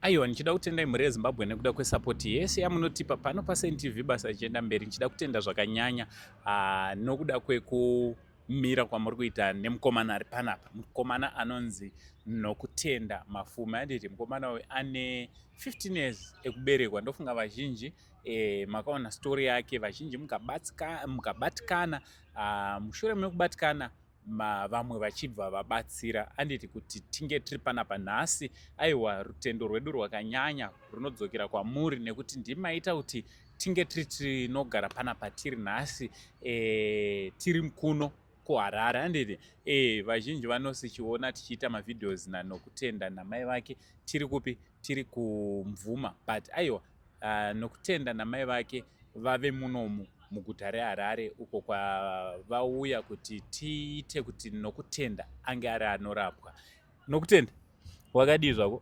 Aiwa, nichida kutenda imhuri yeZimbabwe nekuda kwesapoti yese yamunotipa pano paSNTV basa richienda mberi. Nichida kutenda zvakanyanya nokuda kwekumira kwamuri kuita nemukomana ari panapa. Mukomana anonzi Nokutenda Mafume. Handiti mukomana uyu ane 15 years ekuberekwa. Ndofunga vazhinji makaona story yake, vazhinji mukabatikana. Mushure mekubatikana vamwe vachibva vabatsira. Handiti kuti tinge tiri panapa nhasi. Aiwa, rutendo rwedu rwakanyanya runodzokera kwamuri nekuti ndimaita kuti tinge tiri tinogara panapa tiri nhasi tiri kuno kuHarare. Handiti vazhinji vanosichiona tichiita mavidheos naNokutenda namai vake tiri kupi, tiri kuMvuma, but aiwa, Nokutenda namai vake vave munomu muguta reHarare uko kwavauya kuti tiite kuti Nokutenda ange ari anorapwa. Nokutenda, wakadii zvako?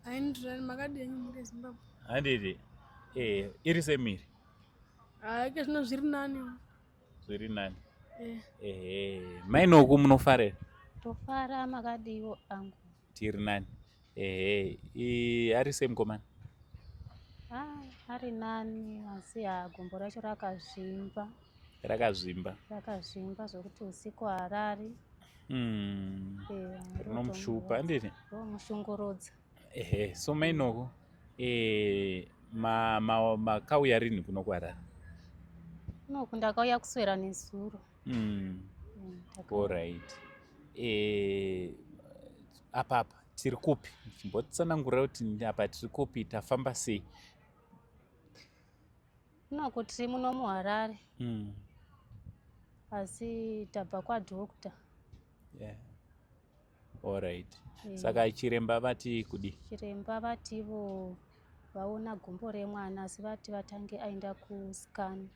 Aindirani makadii mhuri yeZimbabwe? Handiti iri semiri? Ake zvino zviri nani. Zviri nani. Mainoku munofarira? Tofara, makadiiwo angu? Tiri nani. Ari semukomana? Ari nani, asi gumbo racho rakazvimba. Rakazvimba? Rakazvimba zvokuti usiku harari. Rinomushupa. Handiti? Romushungurudza. So mainoku makauya rini kuno kuHarare? Kunoku ndakauya kuswera nezuro. Alright. Apapa tiri kupi? Chimbotsanangurira kuti apa tiri kupi, tafamba sei? Kunoku tiri muno muHarare. Asi tabva kwadhokta. Alright. Saka chiremba vati kudi? Chiremba vativo vaona gumbo remwana asi vati vatange aenda kuscan.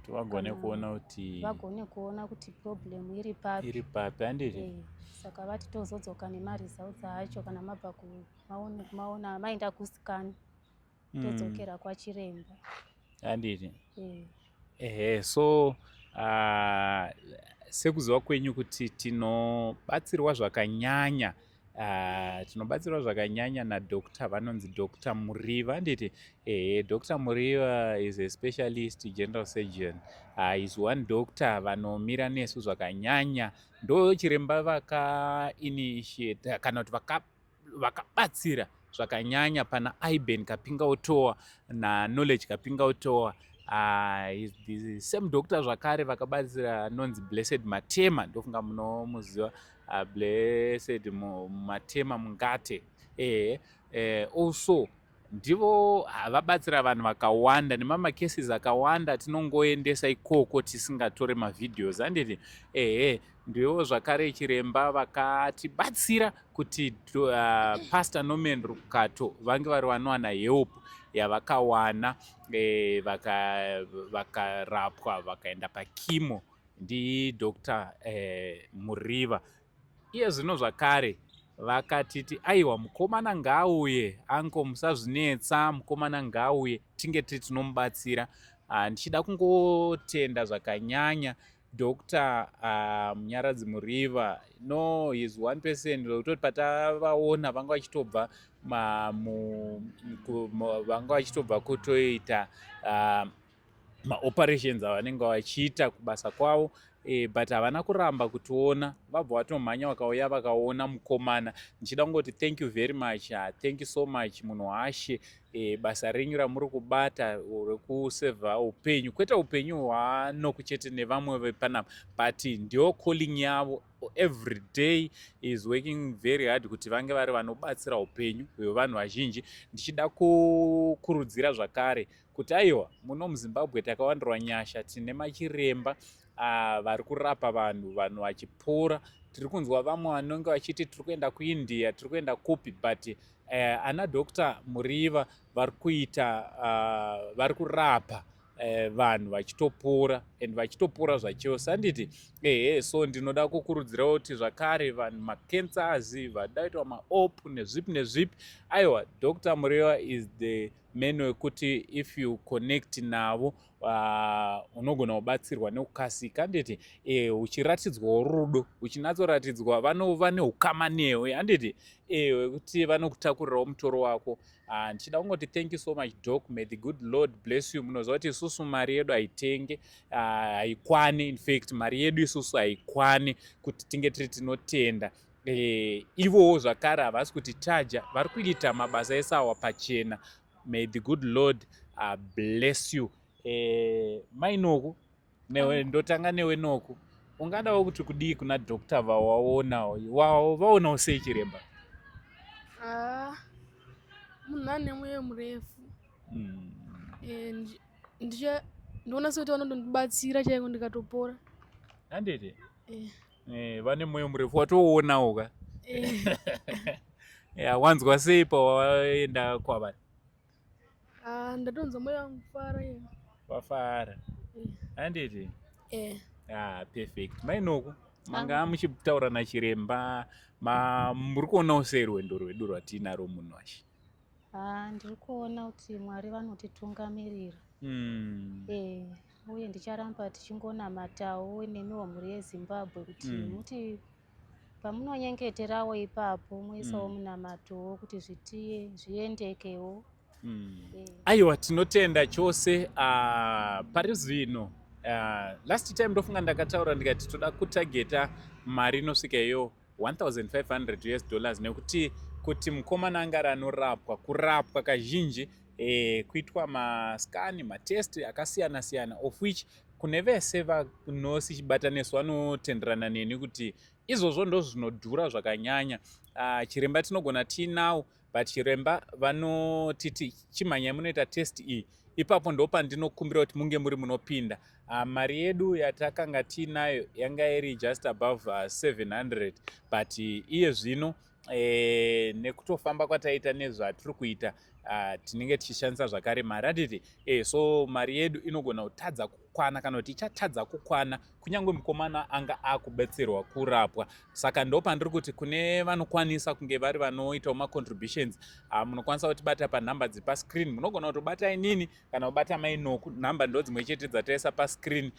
Vagone kuona kuti problem iri papi. Iri papi. Handiti? Saka vati tozodzoka nemaresults acho kana mabva maona maenda kuscan todzokera kwachiremba. Handiti? So sekuziva kwenyu kuti tinobatsirwa zvakanyanya naDr. vanonzi Dr. Muriva. Handiti? Dr. Muriva is a specialist general surgeon. Is one doctor vanomira nesu zvakanyanya. Ndo chiremba vaka-initiate kana kuti vakabatsira zvakanyanya pana IBAN kapinga utowa na-knowledge kapinga utowa. Is the same doctor zvakare vakabatsira nonzi Blessed Matema. Ndofunga munomuziva Blessed Matema Mungate. Also ndivo vabatsira vanhu vakawanda nemamacases akawanda tinongoendesa ikoko tisingatore mavidheos. Handiti? Ndivo zvakare chiremba vakatibatsira kuti Pastor Norman Rukato vange vari vanowana help yavakawana vakarapwa vakaenda pakimo ndiDr. Muriva. Iye zvino zvakare vakatiti aiwa, mukomana ngaauye, anko musazvinetsa, mukomana ngaauye tinge tiri tinomubatsira. Ndichida kungotenda zvakanyanya Dr. Munyaradzi Muriva. No, he is one person wekutoti patavaona vanga vachitobva kutoita maoperations avanenge vachiita kubasa kwavo, but havana kuramba kutiona, vabva vatomhanya vakauya vakaona mukomana. Ndichida kungoti thank you very much. Thank you so much munhu washe. Basa renyu ramuri kubata rekusevha upenyu, kwete upenyu hwanoku chete nevamwe vepanapa, but ndiyo calling yavo. Every day is working very hard kuti vange vari vanobatsira upenyu hwevanhu vazhinji. Ndichida kukurudzira zvakare kuti aiwa, muno muZimbabwe takawandirwa nyasha, tine machiremba vari kurapa vanhu vachipora. Tiri kunzwa vamwe vanenge vachiti tiri kuenda kuIndia, tiri kuenda kupi, but ana Dr. Muriva vari kurapa vanhu vachitopora and vachitopora zvachose. Handiti? So ndinoda kukurudzira kuti zvakare vanhu macancers vadaitwa maop nezvipi. Aiwa, Dr. Muriva is the man wekuti if you connect navo unogona kubatsirwa nekukasika. Handiti? Uchiratidzwa rudo, uchinatsoratidzwa vanova neukama newe. Handiti? wekuti vanokutakurirawo mutoro wako. Ndichida kungoti thank you so much doc, may the good lord bless you. Munoziva kuti isusu mari yedu haitenge, haikwani, in fact mari yedu isusu haikwani kuti tinge tiri tinotenda. Ivowo zvakare havasi kuti taja, vari kuita mabasa esawa pachena. May the good lord bless you. Mainoku ndotanga newe Noku, ungadawo kuti kudii kuna dokta vawaonawo, vaonawo sei chiremba? Munhu ane mwoyo murefu. Ndinoona sekuti vanondondibatsira chaiko ndikatopora. Handiti? Vane mwoyo murefu, watoonawo ka? Wanzwa sei pawaenda kwavari? Ndatonzwa mwoyo wangu kufara. Wafara? Handiti? Perfect. Mainoku, manga muchitaura nachiremba, muri kuonawo sei rwendo rwedu rwatinaro munhu wacho? Ndiri kuona kuti Mwari vanotitungamirira. Uye ndicharamba tichingonamatawo nemiwo mhuri yeZimbabwe kuti muti pamunonyengeterawo ipapo muisawo munamatowo kuti zviendekewo. Aiwa, tinotenda chose. Pari zvino last time ndofunga ndakataura ndikati toda kutageta mari inosvika iyo $1,500 nekuti kuti mukomana angari anorapwa, kurapwa kazhinji kuitwa maskani, matest akasiyana siyana, of which kune vese vanosichibataniswa vanotenderana neni kuti izvozvo ndo zvinodhura zvakanyanya. Chiremba tinogona tiinawo, but chiremba vanotiti chimhanya munoita test iyi, ipapo ndo pandinokumbira kuti munge muri munopinda. Mari yedu yatakanga tiinayo yanga iri just above 700, but iye zvino nekutofamba kwataita nezvatiri kuita tinenge tichishandisa zvakare mari atiti. So mari yedu inogona kutadza kukwana kana kuti ichatadza kukwana kunyange mukomana anga akubetserwa kurapwa. Saka ndo pandiri kuti kune vanokwanisa kunge vari vanoitawo macontributions, munokwanisa kutibata panhamba dziri pascreen. Munogona kutobata inini kana kubata Mainoku, nhamba ndo dzimwe chete dzataisa pascreen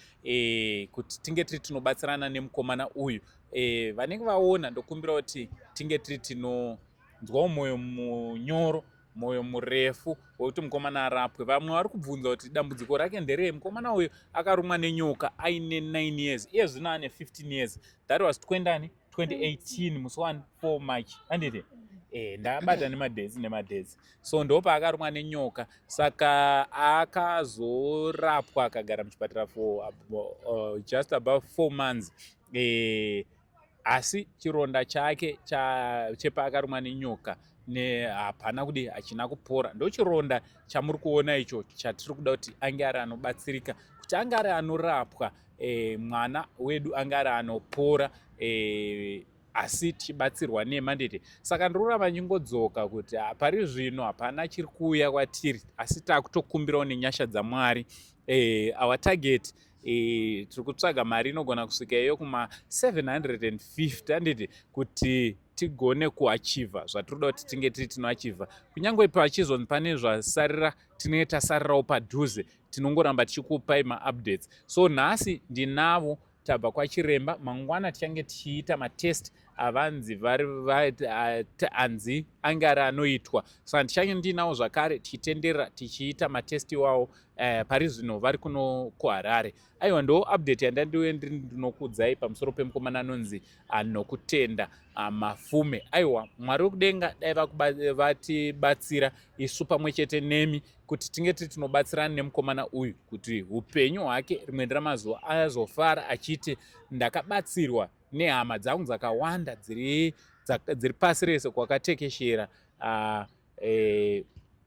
kuti tinge tiri tinobatsirana nemukomana uyu. Vanenge vaona ndokumbira kuti tinge tiri tinonzwawo mwoyo munyoro, mwoyo murefu wekuti mukomana arapwe. Vamwe vari kubvunza kuti dambudziko rake nderei? Mukomana uyu akarumwa nenyoka aine 9 years, iye zvino ane 15 years. That was 2018 musi 4 March. Handiti? Ndabata nemadezi. So ndo paakarumwa nenyoka, saka akazorapwa akagara muchipatara for just above 4 months. Asi chironda chake chepaakarumwa nenyoka hapana kudi hachina kupora. Ndo chironda chamuri kuona icho chatiri kuda kuti ange ari anobatsirika, kuti ange ari anorapwa, mwana wedu ange ari anopora, asi tichibatsirwa nemandete. Saka ndiroramba ndingodzoka kuti pari zvino hapana chiri kuuya kwatiri, asi takutokumbirawo nenyasha dzaMwari. Our target tiri kutsvaga mari inogona kusvika iyo kuma 750 handiti kuti tigone kuachiva zvatiri kuda kuti tinge tiri tinoachiva. Kunyange pachizonzi pane zvasarira tinenge tasarirawo padhuze, tinongoramba tichikupai maupdates. So nhasi ndinavo tabva kwachiremba, mangwana tichange tichiita matest avanzi anzi ange ari anoitwa. Saka tichange ndinawo zvakare tichitenderera tichiita matest iwawo pari zvino vari kuno kuHarare. Aiwa, ndo update yandandiwe ndinokudzai pamusoro pemukomana anonzi Nokutenda Mafume. Aiwa, Mwari wekudenga dai vatibatsira isu pamwe chete nemi kuti tinge tiri tinobatsirana nemukomana uyu kuti upenyu hwake rimwe ramazuva azofara achiti ndakabatsirwa nehama dzangu dzakawanda dziri pasi rese kwakatekeshera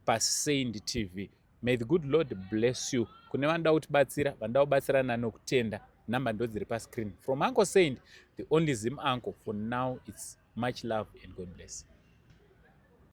paSaint TV. May the good Lord bless you. Kune vanoda kutibatsira, vanoda kubatsirana Nokutenda, nhamba ndo dziri pascreen. From Uncle Saint, the only Zim uncle. For now, it's much love and God bless.